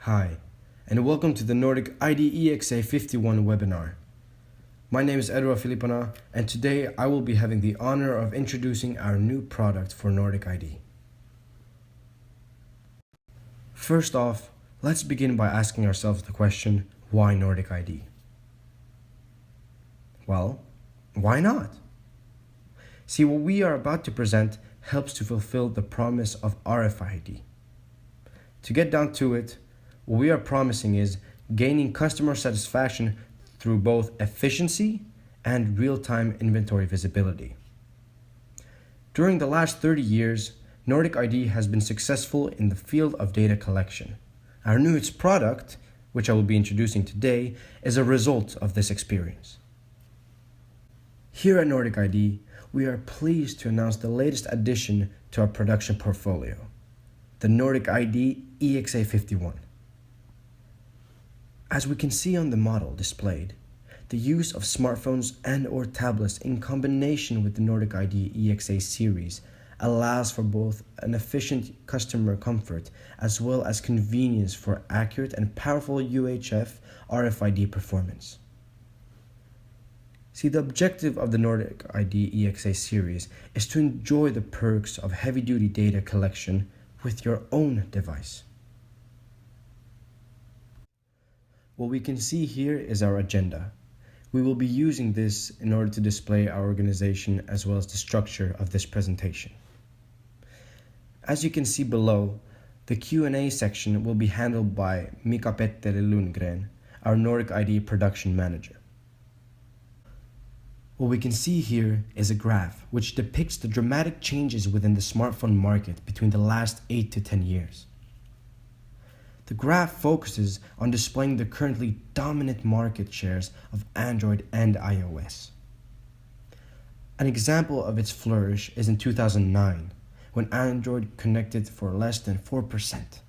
Hi, and welcome to the Nordic ID EXA51 webinar. My name is Edouard Filippona, and today I will be having the honor of introducing our new product for Nordic ID. First off, let's begin by asking ourselves the question, why Nordic ID? Well, why not? See, what we are about to present helps to fulfill the promise of RFID. To get down to it, what we are promising is gaining customer satisfaction through both efficiency and real-time inventory visibility. During the last 30 years, Nordic ID has been successful in the field of data collection. Our newest product, which I will be introducing today, is a result of this experience. Here at Nordic ID, we are pleased to announce the latest addition to our production portfolio, the Nordic ID EXA51. As we can see on the model displayed, the use of smartphones and/or tablets in combination with the Nordic ID EXA series allows for both an efficient customer comfort as well as convenience for accurate and powerful UHF RFID performance. See, the objective of the Nordic ID EXA series is to enjoy the perks of heavy-duty data collection with your own device. What we can see here is our agenda. We will be using this in order to display our organization as well as the structure of this presentation. As you can see below, the Q&A section will be handled by Mika Petteri Lundgren, our Nordic ID production manager. What we can see here is a graph which depicts the dramatic changes within the smartphone market between the last 8 to 10 years. The graph focuses on displaying the currently dominant market shares of Android and iOS. An example of its flourish is in 2009, when Android connected for less than 4%.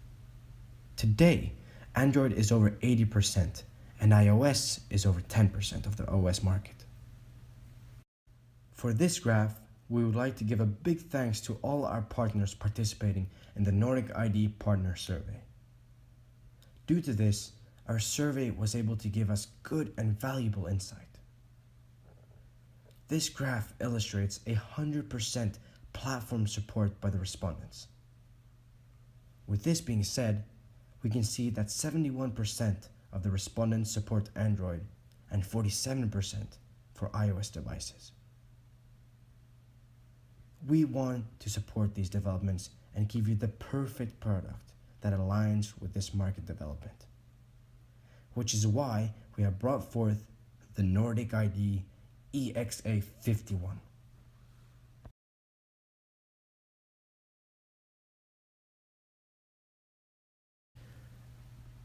Today, Android is over 80% and iOS is over 10% of the OS market. For this graph, we would like to give a big thanks to all our partners participating in the Nordic ID Partner Survey. Due to this, our survey was able to give us good and valuable insight. This graph illustrates 100% platform support by the respondents. With this being said, we can see that 71% of the respondents support Android and 47% for iOS devices. We want to support these developments and give you the perfect product that aligns with this market development, which is why we have brought forth the Nordic ID EXA51.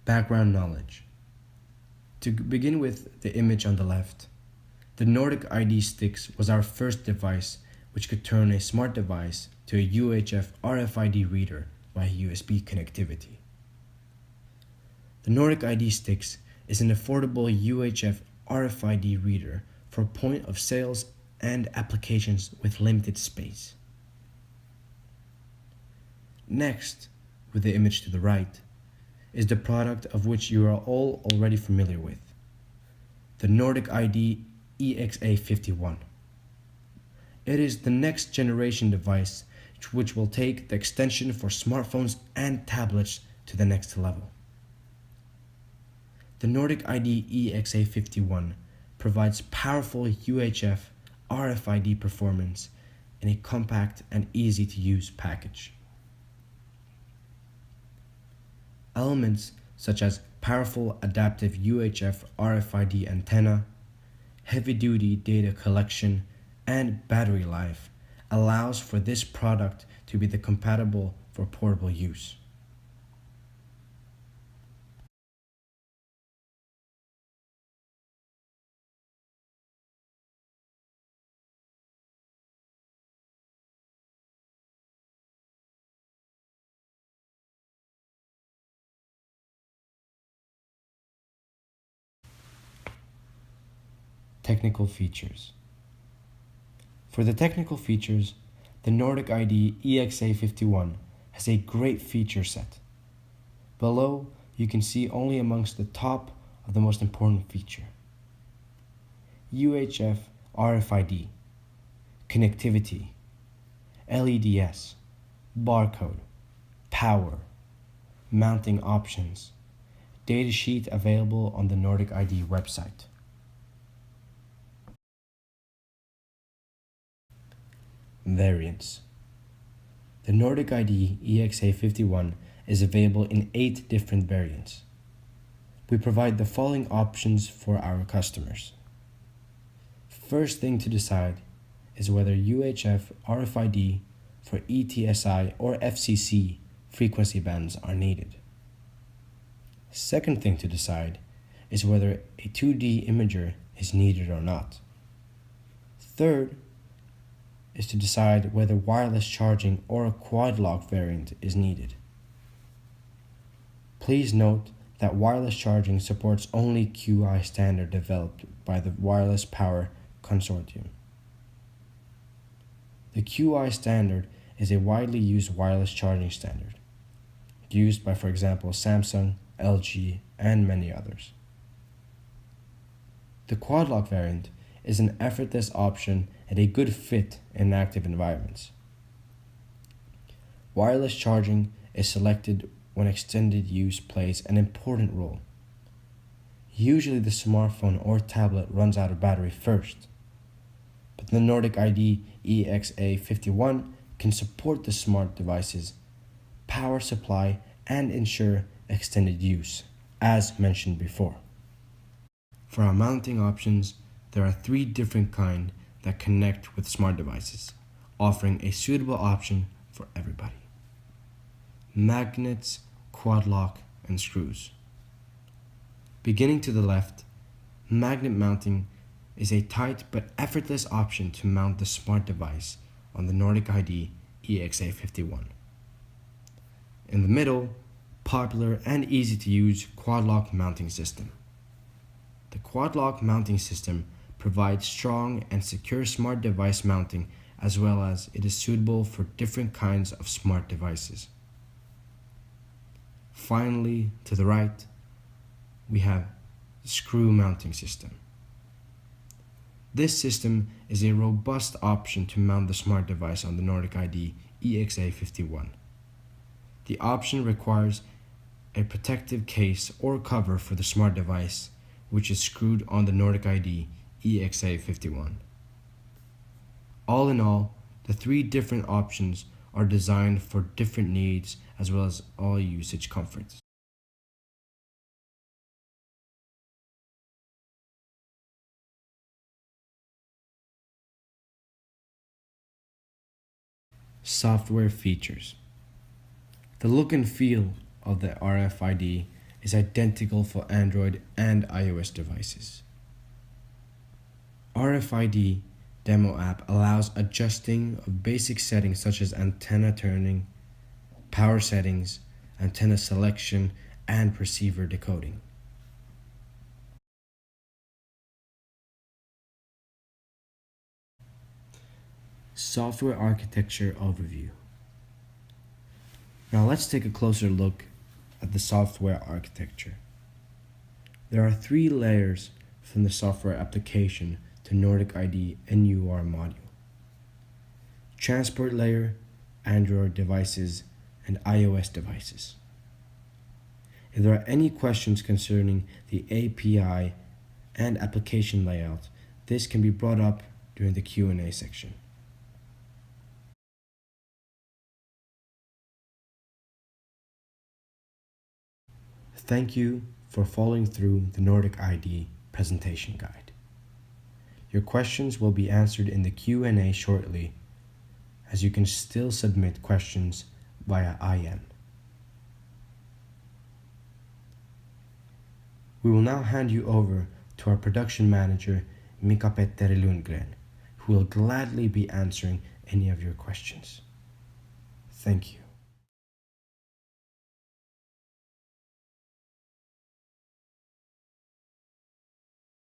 Background knowledge. To begin with the image on the left, the Nordic ID Sticks was our first device which could turn a smart device to a UHF RFID reader by USB connectivity. The Nordic ID Sticks is an affordable UHF RFID reader for point of sales and applications with limited space. Next, with the image to the right, is the product of which you are all already familiar with, the Nordic ID EXA51. It is the next generation device which will take the extension for smartphones and tablets to the next level. The Nordic ID EXA51 provides powerful UHF RFID performance in a compact and easy-to-use package. Elements such as powerful adaptive UHF RFID antenna, heavy-duty data collection, and battery life allows for this product to be compatible for portable use. Technical features. For the technical features, the Nordic ID EXA51 has a great feature set. Below, you can see only amongst the top of the most important feature. UHF RFID, connectivity, LEDs, barcode, power, mounting options, datasheet available on the Nordic ID website. Variants. The Nordic ID EXA51 is available in 8 different variants. We provide the following options for our customers. First thing to decide is whether UHF RFID for ETSI or FCC frequency bands are needed. Second thing to decide is whether a 2D imager is needed or not. Third is to decide whether wireless charging or a quad lock variant is needed. Please note that wireless charging supports only QI standard developed by the Wireless Power Consortium. The QI standard is a widely used wireless charging standard, used by, for example, Samsung, LG, and many others. The quad lock variant is an effortless option and a good fit in active environments. Wireless charging is selected when extended use plays an important role. Usually the smartphone or tablet runs out of battery first, but the Nordic ID EXA51 can support the smart devices, power supply, and ensure extended use, as mentioned before. For our mounting options, there are 3 different kinds that connect with smart devices, offering a suitable option for everybody. Magnets, quad lock, and screws. Beginning to the left, magnet mounting is a tight but effortless option to mount the smart device on the Nordic ID EXA51. In the middle, popular and easy to use quad lock mounting system. The quad lock mounting system provides strong and secure smart device mounting, as well as it is suitable for different kinds of smart devices. Finally, to the right, we have the screw mounting system. This system is a robust option to mount the smart device on the Nordic ID EXA51. The option requires a protective case or cover for the smart device, which is screwed on the Nordic ID EXA51. All in all, the 3 different options are designed for different needs as well as all usage comforts. Software features. The look and feel of the RFID is identical for Android and iOS devices. RFID demo app allows adjusting of basic settings such as antenna turning, power settings, antenna selection, and receiver decoding. Software architecture overview. Now let's take a closer look at the software architecture. There are 3 layers from the software application to Nordic ID NUR module: transport layer, Android devices, and iOS devices. If there are any questions concerning the API and application layout, this can be brought up during the Q&A section. Thank you for following through the Nordic ID presentation guide. Your questions will be answered in the Q&A shortly, as you can still submit questions via IM. We will now hand you over to our production manager, Mika Petteri Lundgren, who will gladly be answering any of your questions. Thank you.